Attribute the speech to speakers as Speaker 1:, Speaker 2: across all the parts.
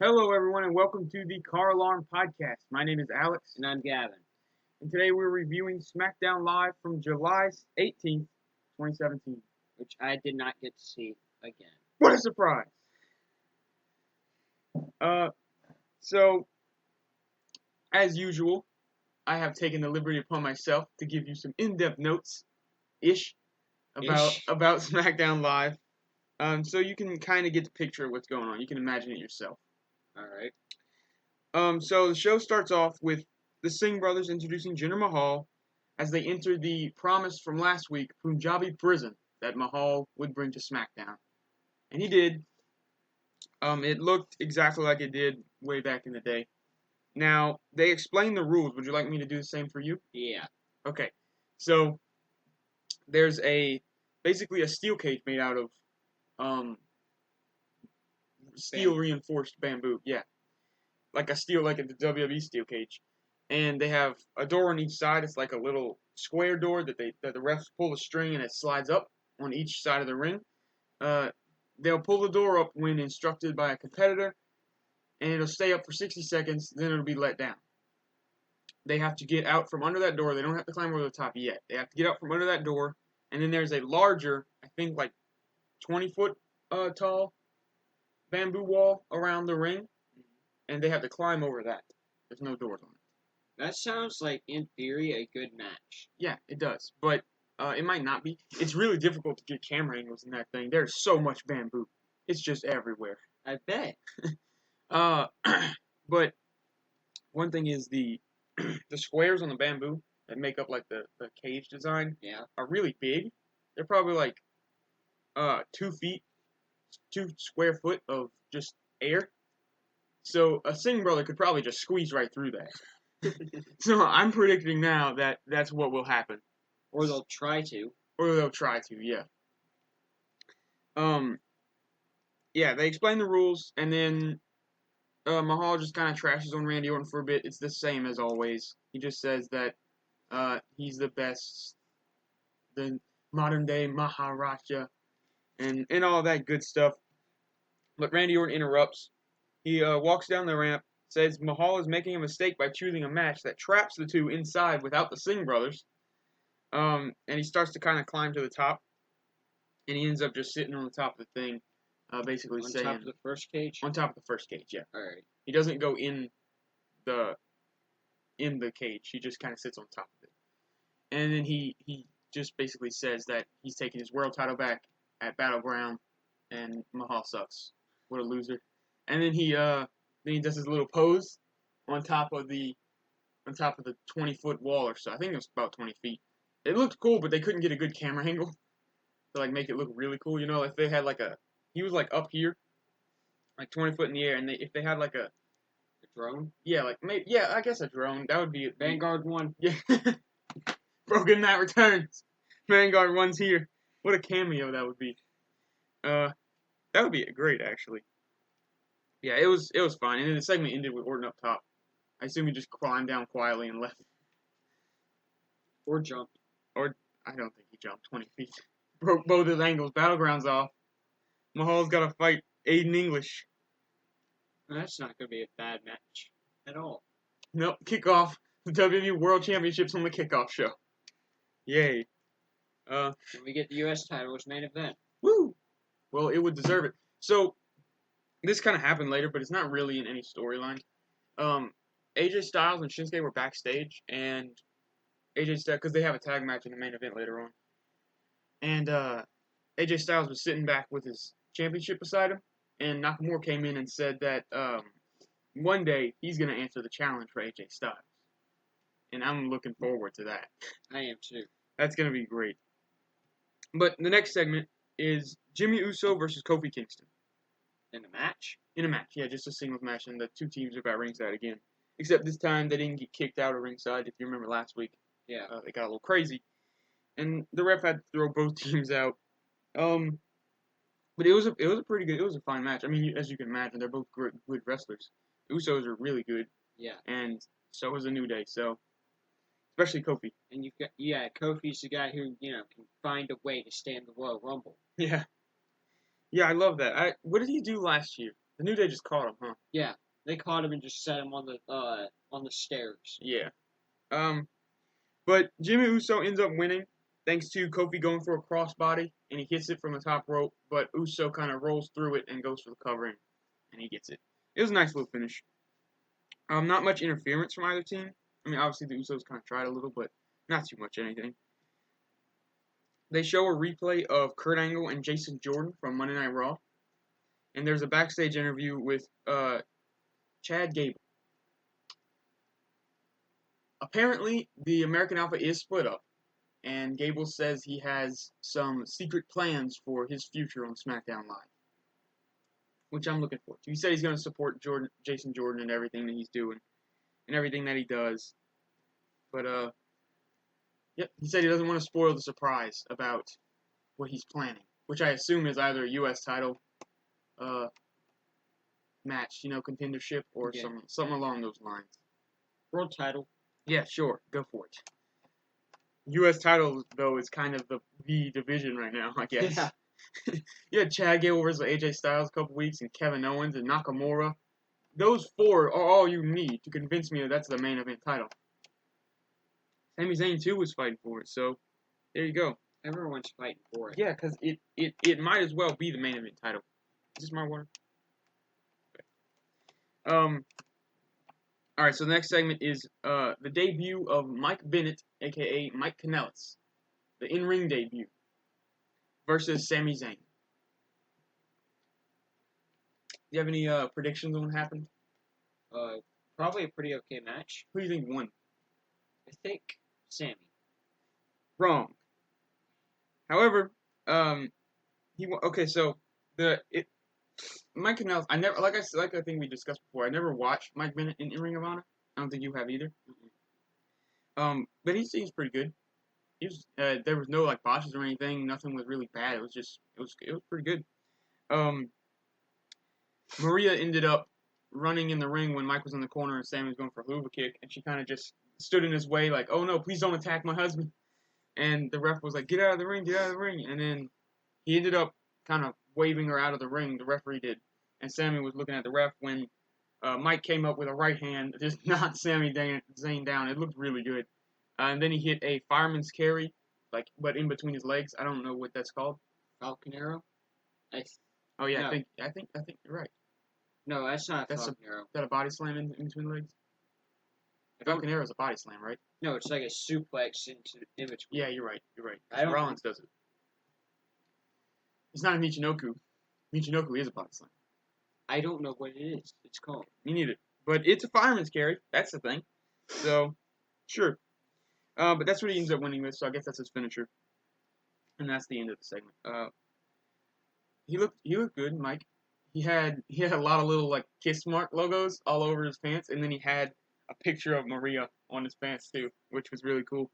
Speaker 1: Hello, everyone, and welcome to the CarAlarm podcast. My name is Alex,
Speaker 2: And I'm Gavin.
Speaker 1: and today we're reviewing SmackDown Live from July 18th, 2017.
Speaker 2: Which I did not get to see again.
Speaker 1: What a surprise! Uh, so, as usual, I have taken the liberty upon myself to give you some in-depth notes-ish about SmackDown Live, so you can kind of get the picture of what's going on. You can imagine it yourself.
Speaker 2: Alright.
Speaker 1: So the show starts off with the Singh brothers introducing Jinder Mahal as they enter the promise from last week Punjabi prison that Mahal would bring to SmackDown. And he did. It looked exactly like it did way back in the day. Now, they explained the rules. Would you like me to do the same for you?
Speaker 2: Yeah.
Speaker 1: Okay. So, there's basically a steel cage made out of steel reinforced bamboo. Yeah. Like a WWE steel cage. And they have a door on each side. It's like a little square door that the refs pull the string and it slides up on each side of the ring. They'll pull the door up when instructed by a competitor, and it'll stay up for 60 seconds. Then it'll be let down. They have to get out from under that door. They don't have to climb over the top yet. They have to get out from under that door, and then there's a larger, I think like 20-foot tall bamboo wall around the ring, and they have to climb over that. There's no doors on it.
Speaker 2: That sounds like, in theory, a good match.
Speaker 1: Yeah, it does. But it might not be. It's really difficult to get camera angles in that thing. There's so much bamboo. It's just everywhere.
Speaker 2: I bet.
Speaker 1: But one thing is the squares on the bamboo that make up like the cage design are really big. They're probably like 2 feet, 2 square foot of just air. So a Singh brother could probably just squeeze right through that. So I'm predicting now that that's what will happen.
Speaker 2: Or they'll try to.
Speaker 1: Yeah. Yeah, they explain the rules, and then Mahal just kind of trashes on Randy Orton for a bit. It's the same as always. He just says that he's the best, the modern day Maharaja, and all that good stuff. But Randy Orton interrupts. He walks down the ramp, says Mahal is making a mistake by choosing a match that traps the two inside without the Singh brothers. And he starts to kind of climb to the top, and he ends up just sitting on the top of the thing, basically saying...
Speaker 2: On top of the first cage?
Speaker 1: On top of the first cage, yeah.
Speaker 2: Alright.
Speaker 1: He doesn't go in the cage. He just kind of sits on top of it. And then he just basically says that he's taking his world title back at Battleground, and Mahal sucks. What a loser. And then he does his little pose on top of the 20-foot wall or so. I think it was about 20 feet. It looked cool, but they couldn't get a good camera angle to like make it look really cool. You know, if they had he was like up here, like 20 foot in the air, and if they had like a
Speaker 2: drone?
Speaker 1: Yeah, like maybe, yeah, I guess a drone. That would be it.
Speaker 2: Vanguard 1.
Speaker 1: Yeah. Broken Matt returns. Vanguard 1's here. What a cameo that would be. That would be great, actually. Yeah, it was fine. And then the segment ended with Orton up top. I assume he just climbed down quietly and left.
Speaker 2: Or jumped.
Speaker 1: Or, I don't think he jumped 20 feet. Broke both his ankles. Battleground's off. Mahal's got to fight Aiden English.
Speaker 2: That's not going to be a bad match at all.
Speaker 1: Nope, kickoff. The WWE World Championships on the kickoff show. Yay.
Speaker 2: When we get the U.S. title as main event.
Speaker 1: Woo! Well, it would deserve it. So, this kind of happened later, but it's not really in any storyline. AJ Styles and Shinsuke were backstage, and AJ Styles, because they have a tag match in the main event later on. And AJ Styles was sitting back with his championship beside him, and Nakamura came in and said that one day he's going to answer the challenge for AJ Styles. And I'm looking forward to that.
Speaker 2: I am too.
Speaker 1: That's going to be great. But the next segment is Jimmy Uso versus Kofi Kingston.
Speaker 2: In a match?
Speaker 1: In a match, yeah, just a singles match, and the two teams are at ringside again. Except this time they didn't get kicked out of ringside, if you remember last week.
Speaker 2: Yeah.
Speaker 1: They got a little crazy. And the ref had to throw both teams out. But it was a pretty good, it was a fine match. I mean, as you can imagine, they're both good wrestlers. The Usos are really good.
Speaker 2: Yeah.
Speaker 1: And so is the New Day, so... Especially Kofi.
Speaker 2: And you've got, Kofi's the guy who, can find a way to stay in the Royal Rumble.
Speaker 1: Yeah. Yeah, I love that. What did he do last year? The New Day just caught him, huh?
Speaker 2: Yeah, they caught him and just set him on the stairs.
Speaker 1: Yeah. But Jimmy Uso ends up winning thanks to Kofi going for a crossbody and he hits it from the top rope, but Uso kind of rolls through it and goes for the covering and he gets it. It was a nice little finish. Not much interference from either team. I mean, obviously the Usos kind of tried a little, but not too much anything. They show a replay of Kurt Angle and Jason Jordan from Monday Night Raw, and there's a backstage interview with Chad Gable. Apparently, the American Alpha is split up, and Gable says he has some secret plans for his future on SmackDown Live, which I'm looking forward to. He said he's going to support Jason Jordan and everything that he's doing, and everything that he does. But, yep, he said he doesn't want to spoil the surprise about what he's planning, which I assume is either a U.S. title match, contendership, or something along those lines.
Speaker 2: World title.
Speaker 1: Yeah, sure, go for it. U.S. title, though, is kind of the division right now, I guess.
Speaker 2: Yeah.
Speaker 1: You had Chad Gable versus AJ Styles a couple weeks, and Kevin Owens and Nakamura. Those four are all you need to convince me that that's the main event title. Sami Zayn, too, was fighting for it, so there you go.
Speaker 2: Everyone's fighting for it.
Speaker 1: Yeah, because it might as well be the main event title. Is this my water? Okay. Alright, so the next segment is the debut of Mike Bennett, a.k.a. Mike Kanellis. The in-ring debut. Versus Sami Zayn. Do you have any predictions on what happened?
Speaker 2: Probably a pretty okay match.
Speaker 1: Who do you think won?
Speaker 2: I think Sami.
Speaker 1: Wrong. However, Mike Kanellis, I never, like I think we discussed before, I never watched Mike Bennett in Ring of Honor. I don't think you have either.
Speaker 2: Mm-hmm.
Speaker 1: But he seems pretty good. He was, there was no botches or anything. Nothing was really bad. It was pretty good. Maria ended up running in the ring when Mike was in the corner and Sammy was going for a hoover kick, and she kind of just stood in his way, like, "Oh no, please don't attack my husband." And the ref was like, "Get out of the ring, get out of the ring." And then he ended up kind of waving her out of the ring. The referee did, and Sammy was looking at the ref when Mike came up with a right hand, just knocked Sami Zayn down. It looked really good. And then he hit a fireman's carry, but in between his legs. I don't know what that's called.
Speaker 2: Falcon Arrow?
Speaker 1: Oh yeah,
Speaker 2: no.
Speaker 1: I think you're right.
Speaker 2: No, that's not Falcon Arrow.
Speaker 1: Is that a body slam in between legs? Falcon Arrow is a body slam, right?
Speaker 2: No, it's like a suplex in between.
Speaker 1: Yeah, you're right. Rollins does it. It's not a Michinoku. Michinoku is a body slam.
Speaker 2: I don't know what it is. It's called.
Speaker 1: Me neither. But it's a fireman's carry. That's the thing. So, sure. But that's what he ends up winning with, so I guess that's his finisher. And that's the end of the segment. He looked good, Mike. He had a lot of little kiss mark logos all over his pants, and then he had a picture of Maria on his pants too, which was really cool.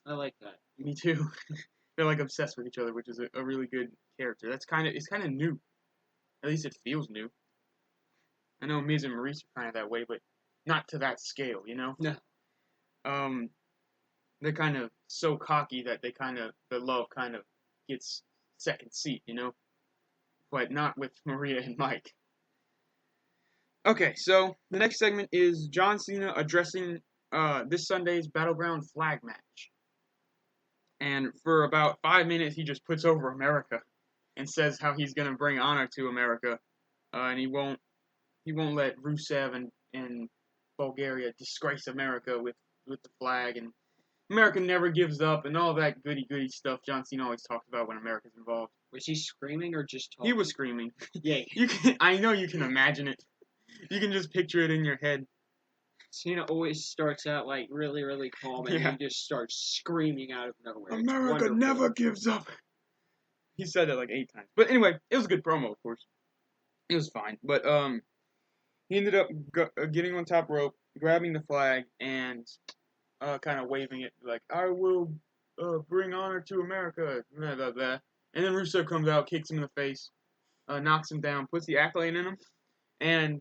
Speaker 2: I like that.
Speaker 1: Me too. They're obsessed with each other, which is a really good character. It's kind of new. At least it feels new. I know Miz and Maurice are kind of that way, but not to that scale,
Speaker 2: No.
Speaker 1: They're kind of so cocky that the love kind of gets second seat, but not with Maria and Mike. Okay, so the next segment is John Cena addressing this Sunday's Battleground flag match. And for about 5 minutes, he just puts over America and says how he's going to bring honor to America, and he won't let Rusev and Bulgaria disgrace America with the flag, and America never gives up, and all that goody stuff John Cena always talks about when America's involved.
Speaker 2: Was he screaming or just talking?
Speaker 1: He was screaming.
Speaker 2: Yeah.
Speaker 1: I know you can imagine it. You can just picture it in your head.
Speaker 2: Cena always starts out really, really calm, and he just starts screaming out of nowhere.
Speaker 1: America never gives up. He said it 8 times. But anyway, it was a good promo, of course. It was fine. But he ended up getting on top rope, grabbing the flag, and kind of waving it "I will bring honor to America," blah, blah, blah. And then Rusev comes out, kicks him in the face, knocks him down, puts the accolade in him, and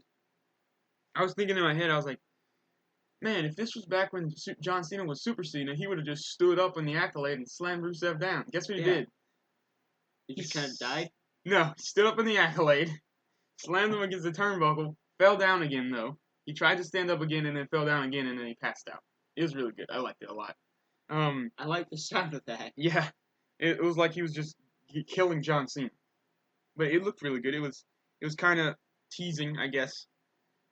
Speaker 1: I was thinking in my head, I was like, man, if this was back when John Cena was SuperCena, he would have just stood up in the accolade and slammed Rusev down. Guess what he did?
Speaker 2: He just kind of died?
Speaker 1: No, he stood up in the accolade, Slammed him against the turnbuckle. Fell down again, though. He tried to stand up again and then fell down again and then he passed out. It was really good. I liked it a lot.
Speaker 2: I like the sound of that.
Speaker 1: Yeah. It was like he was just killing John Cena. But it looked really good. It was kind of teasing, I guess.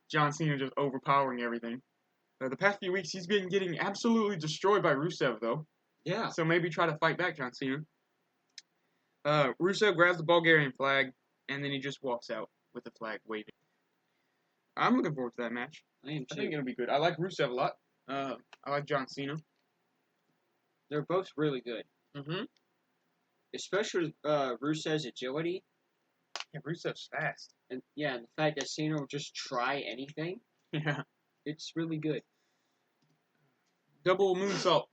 Speaker 1: John Cena just overpowering everything. The past few weeks, he's been getting absolutely destroyed by Rusev, though.
Speaker 2: Yeah.
Speaker 1: So maybe try to fight back, John Cena. Rusev grabs the Bulgarian flag, and then he just walks out with the flag waving. I'm looking forward to that match.
Speaker 2: I am too.
Speaker 1: I think it'll be good. I like Rusev a lot. I like John Cena.
Speaker 2: They're both really good.
Speaker 1: Mm-hmm.
Speaker 2: Especially Rusev's agility.
Speaker 1: Yeah, Rusev's fast.
Speaker 2: And the fact that Cena will just try anything.
Speaker 1: Yeah.
Speaker 2: It's really good.
Speaker 1: Double moonsault.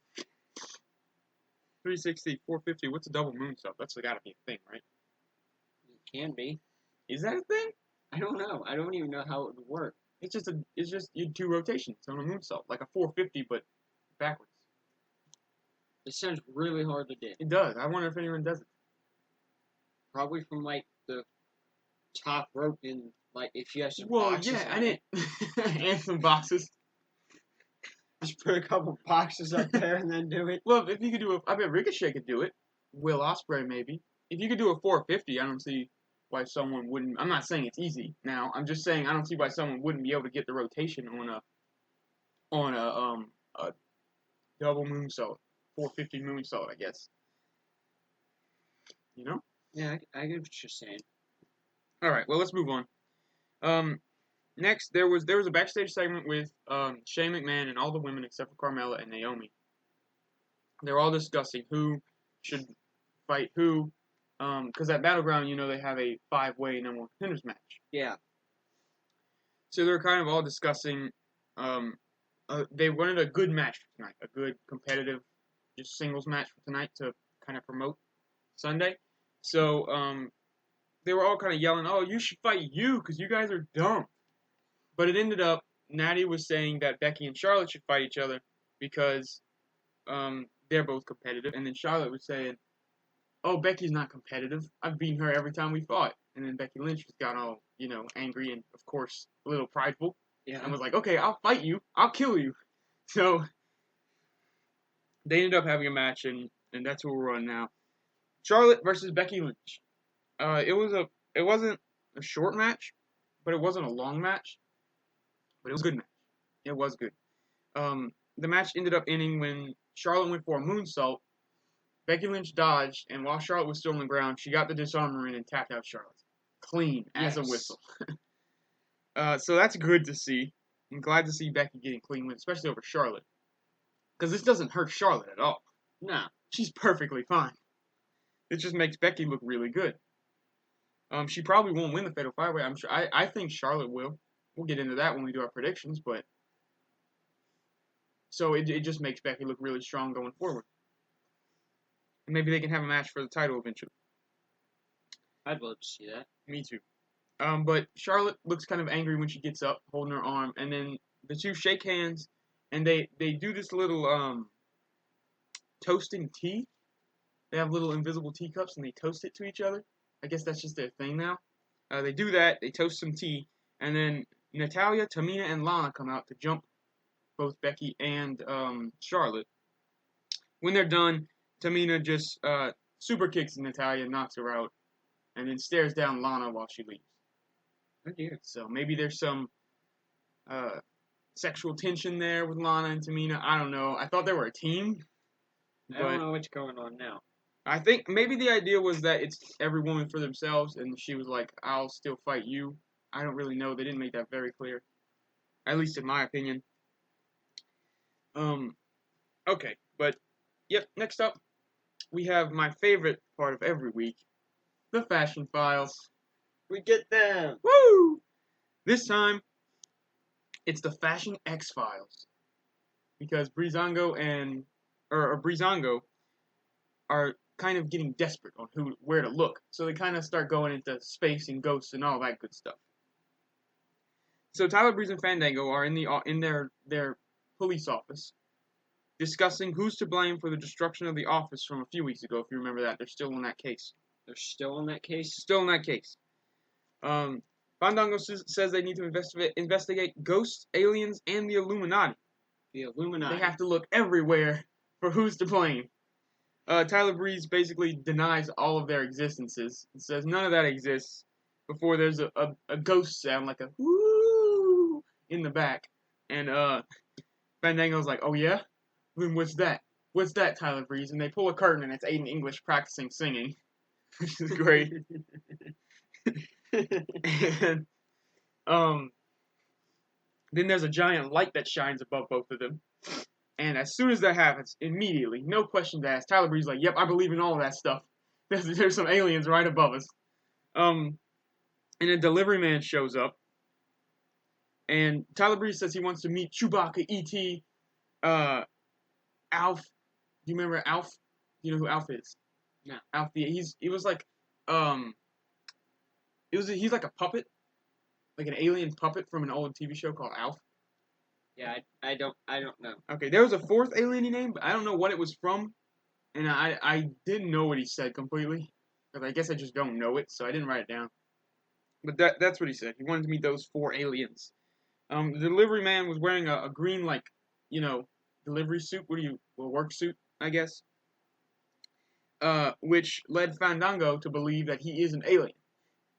Speaker 1: 360, 450. What's a double moonsault? That's gotta be a thing, right?
Speaker 2: It can be.
Speaker 1: Is that a thing?
Speaker 2: I don't know. I don't even know how it would work.
Speaker 1: It's just you do 2 rotations on a moonsault, like a 450, but backwards.
Speaker 2: It sounds really hard to do.
Speaker 1: It does. I wonder if anyone does it.
Speaker 2: Probably from like the top rope in like if you have some
Speaker 1: Well,
Speaker 2: boxes.
Speaker 1: yeah, I didn't. And some boxes.
Speaker 2: Just put a couple boxes up there and then do it.
Speaker 1: Well, if you could do I bet Ricochet could do it. Will Ospreay maybe. If you could do a 450, I don't see why someone wouldn't. I'm not saying it's easy. Now, I'm just saying I don't see why someone wouldn't be able to get the rotation on a double moonsault, 450 moonsault, I guess. You know?
Speaker 2: Yeah, I get what you're saying.
Speaker 1: All right, well, let's move on. Next, there was a backstage segment with Shane McMahon and all the women except for Carmella and Naomi. They're all discussing who should fight who, because at Battleground, they have a 5-way number 1 contenders match.
Speaker 2: Yeah.
Speaker 1: So they're kind of all discussing. They wanted a good match for tonight, a good competitive, just singles match for tonight to kind of promote Sunday. So they were all kind of yelling, "Oh, you should fight you because you guys are dumb." But it ended up, Natty was saying that Becky and Charlotte should fight each other because they're both competitive. And then Charlotte was saying, "Oh, Becky's not competitive. I've beaten her every time we fought." And then Becky Lynch just got all, angry and, of course, a little prideful.
Speaker 2: Yeah.
Speaker 1: And was like, "Okay, I'll fight you. I'll kill you." So they ended up having a match, and that's where we're on now. Charlotte versus Becky Lynch. It wasn't a short match, but it wasn't a long match. But it was a good match. It was good. The match ended up ending when Charlotte went for a moonsault. Becky Lynch dodged, and while Charlotte was still on the ground, she got the disarmer in and tapped out Charlotte. Clean as a whistle. So that's good to see. I'm glad to see Becky getting clean wins, especially over Charlotte. Because this doesn't hurt Charlotte at all.
Speaker 2: Nah.
Speaker 1: She's perfectly fine. It just makes Becky look really good. She probably won't win the Fatal 5-Way. I'm sure. I think Charlotte will. We'll get into that when we do our predictions, but so it just makes Becky look really strong going forward. And maybe they can have a match for the title eventually.
Speaker 2: I'd love to see that.
Speaker 1: Me too. But Charlotte looks kind of angry when she gets up, holding her arm, and then the two shake hands, and they do this little toasting tea. They have little invisible teacups, and they toast it to each other. I guess that's just their thing now. They do that. They toast some tea, and then Natalya, Tamina, and Lana come out to jump both Becky and Charlotte. When they're done, Tamina just super kicks Natalya, knocks her out, and then stares down Lana while she leaves.
Speaker 2: Oh dear.
Speaker 1: So maybe there's some sexual tension there with Lana and Tamina. I don't know. I thought they were a team.
Speaker 2: I don't know what's going on now.
Speaker 1: I think maybe the idea was that it's every woman for themselves, and she was like, "I'll still fight you." I don't really know. They didn't make that very clear, at least in my opinion. Okay, but yep. Next up, we have my favorite part of every week, the Fashion Files.
Speaker 2: We get them.
Speaker 1: Woo! This time, it's the Fashion X Files, because Breezango Breezango are kind of getting desperate on where to look, so they kind of start going into space and ghosts and all that good stuff. So Tyler Breeze and Fandango are in their police office, discussing who's to blame for the destruction of the office from a few weeks ago. If you remember that, they're still on that case.
Speaker 2: They're still on that case?
Speaker 1: Still in that case. Fandango says they need to investigate ghosts, aliens, and the Illuminati.
Speaker 2: The Illuminati.
Speaker 1: They have to look everywhere for who's to blame. Tyler Breeze basically denies all of their existences. It says none of that exists before there's a ghost sound like a woo in the back. And Fandango's like, oh yeah? Then what's that? What's that, Tyler Breeze? And they pull a curtain and it's Aiden English practicing singing, which is great. And then there's a giant light that shines above both of them. And as soon as that happens, immediately, no questions asked, Tyler Breeze's like, yep, I believe in all of that stuff. There's some aliens right above us. And a delivery man shows up. And Tyler Breeze says he wants to meet Chewbacca, E.T., Alf. Do you remember Alf? Do you know who Alf is?
Speaker 2: No.
Speaker 1: Alf, he's like a puppet. Like an alien puppet from an old TV show called Alf.
Speaker 2: Yeah, I don't know.
Speaker 1: Okay, there was a fourth alien he named, but I don't know what it was from. And I didn't know what he said completely. Because I guess I just don't know it, so I didn't write it down. But that's what he said. He wanted to meet those 4 aliens. The delivery man was wearing a green, like, delivery suit. Work suit, I guess. Which led Fandango to believe that he is an alien.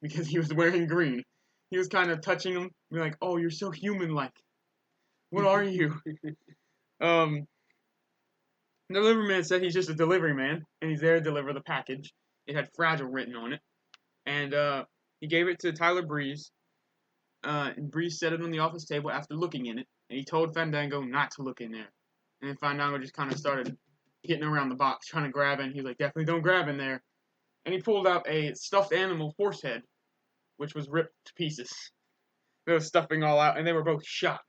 Speaker 1: Because he was wearing green. He was kind of touching him. Be like, oh, you're so human-like. What are you? The delivery man said he's just a delivery man, and he's there to deliver the package. It had fragile written on it. And he gave it to Tyler Breeze. And Breeze set it on the office table after looking in it. And he told Fandango not to look in there. And then Fandango just kind of started getting around the box, trying to grab it. And he was like, definitely don't grab in there. And he pulled out a stuffed animal horse head, which was ripped to pieces. There was stuffing all out, and they were both shocked.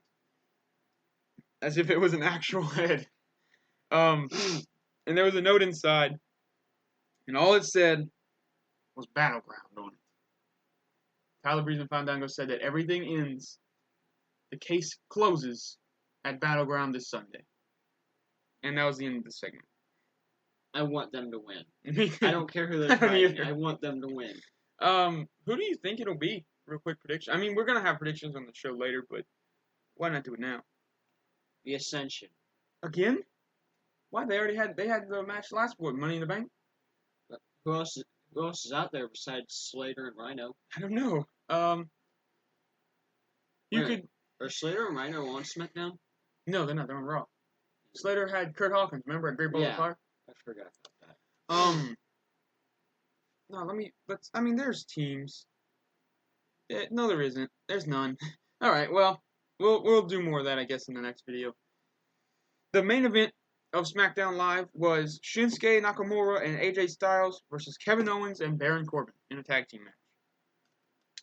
Speaker 1: As if it was an actual head. And there was a note inside, and all it said was Battleground on it. Tyler Breeze and Fandango said that everything ends, the case closes at Battleground this Sunday. And that was the end of the segment.
Speaker 2: I want them to win. I don't care who they're fighting. I want them to win.
Speaker 1: Who do you think it'll be? Real quick prediction. I mean, we're gonna have predictions on the show later, but why not do it now?
Speaker 2: The Ascension.
Speaker 1: Again? Why? They had the match last week, Money in the Bank.
Speaker 2: But who else is out there besides Slater and Rhino?
Speaker 1: I don't know.
Speaker 2: Are Slater and Rhino on SmackDown?
Speaker 1: No, they're not. They're on Raw. Slater had Kurt Hawkins. Remember at Great Balls of Fire?
Speaker 2: I forgot about that.
Speaker 1: No, there's teams. No, there isn't. There's none. All right. Well, we'll do more of that, I guess, in the next video. The main event of SmackDown Live was Shinsuke Nakamura and AJ Styles versus Kevin Owens and Baron Corbin in a tag team match.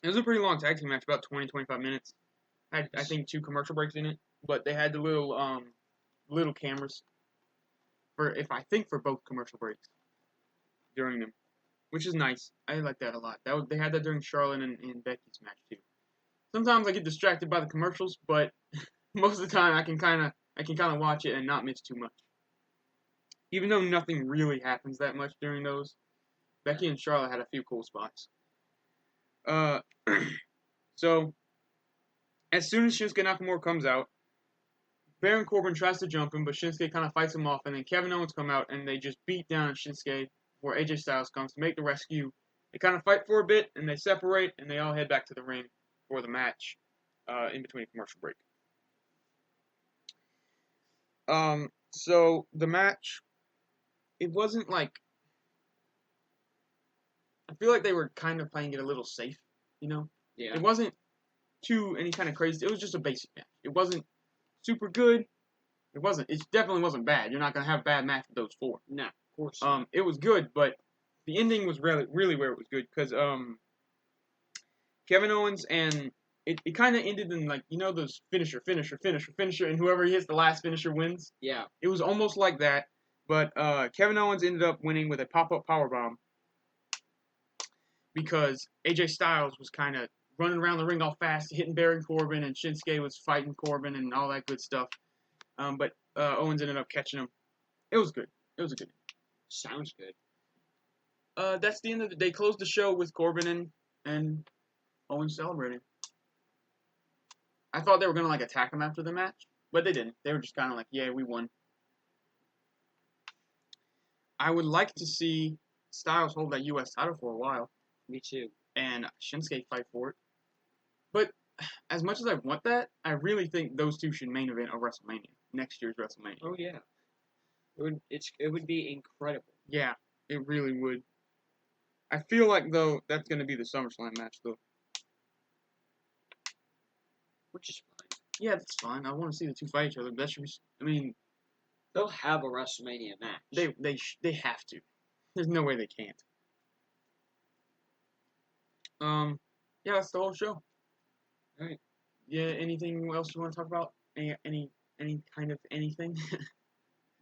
Speaker 1: It was a pretty long tag team match, about 20-25 minutes. Had, I think, 2 commercial breaks in it, but they had the little cameras for both commercial breaks during them, which is nice. I like that a lot. They had that during Charlotte and Becky's match too. Sometimes I get distracted by the commercials, but most of the time I can kind of watch it and not miss too much. Even though nothing really happens that much during those, Becky and Charlotte had a few cool spots. So, as soon as Shinsuke Nakamura comes out, Baron Corbin tries to jump him, but Shinsuke kind of fights him off, and then Kevin Owens come out, and they just beat down Shinsuke before AJ Styles comes to make the rescue. They kind of fight for a bit, and they separate, and they all head back to the ring for the match in between a commercial break. So the match, it wasn't like, I feel like they were kind of playing it a little safe,
Speaker 2: Yeah.
Speaker 1: It wasn't too any kind of crazy. It was just a basic match. It wasn't super good. It definitely wasn't bad. You're not gonna have a bad match with those 4.
Speaker 2: No, of course.
Speaker 1: It was good, but the ending was really where it was good because Kevin Owens and it kind of ended in, like, those finisher, and whoever hits the last finisher wins.
Speaker 2: Yeah.
Speaker 1: It was almost like that, but Kevin Owens ended up winning with a pop-up powerbomb because AJ Styles was kind of running around the ring all fast, hitting Baron Corbin, and Shinsuke was fighting Corbin and all that good stuff. But Owens ended up catching him. It was good. It was a good.
Speaker 2: Sounds good.
Speaker 1: That's the end of the day. Closed the show with Corbin and Owens celebrating. I thought they were gonna like attack him after the match, but they didn't. They were just kind of like, yeah, we won. I would like to see Styles hold that U.S. title for a while.
Speaker 2: Me too.
Speaker 1: And Shinsuke fight for it. But as much as I want that, I really think those two should main event of WrestleMania. Next year's WrestleMania.
Speaker 2: Oh yeah. It would be incredible.
Speaker 1: Yeah, it really would. I feel like though that's gonna be the SummerSlam match though.
Speaker 2: Which is fine.
Speaker 1: Yeah, that's fine. I want to see the two fight each other. That should be. I mean,
Speaker 2: they'll have a WrestleMania match.
Speaker 1: They have to. There's no way they can't. Yeah, that's the whole show.
Speaker 2: All right.
Speaker 1: Yeah, anything else you want to talk about? Any kind of anything?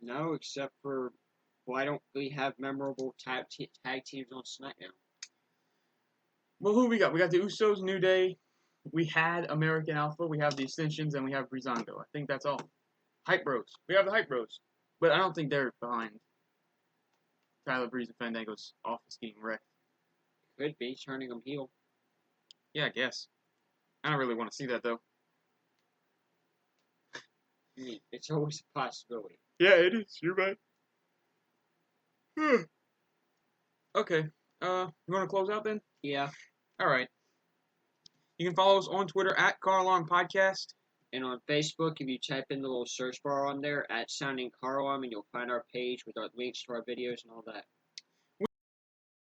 Speaker 2: No, except for why don't we have memorable tag teams on SmackDown?
Speaker 1: Well, who we got? We got the Usos, New Day. We had American Alpha. We have the Ascensions, and we have Breezango. I think that's all. Hype Bros. We have the Hype Bros, but I don't think they're behind Tyler Breeze and Fandango's office getting wrecked.
Speaker 2: Could be turning them heel.
Speaker 1: Yeah, I guess. I don't really want to see that though.
Speaker 2: I mean, it's always a possibility.
Speaker 1: Yeah, it is. You're right. Okay. You want to close out then?
Speaker 2: Yeah.
Speaker 1: All right. You can follow us on Twitter at CarAlarm Podcast.
Speaker 2: And on Facebook, if you type in the little search bar on there at Sounding CarAlarm, and you'll find our page with our links to our videos and all that.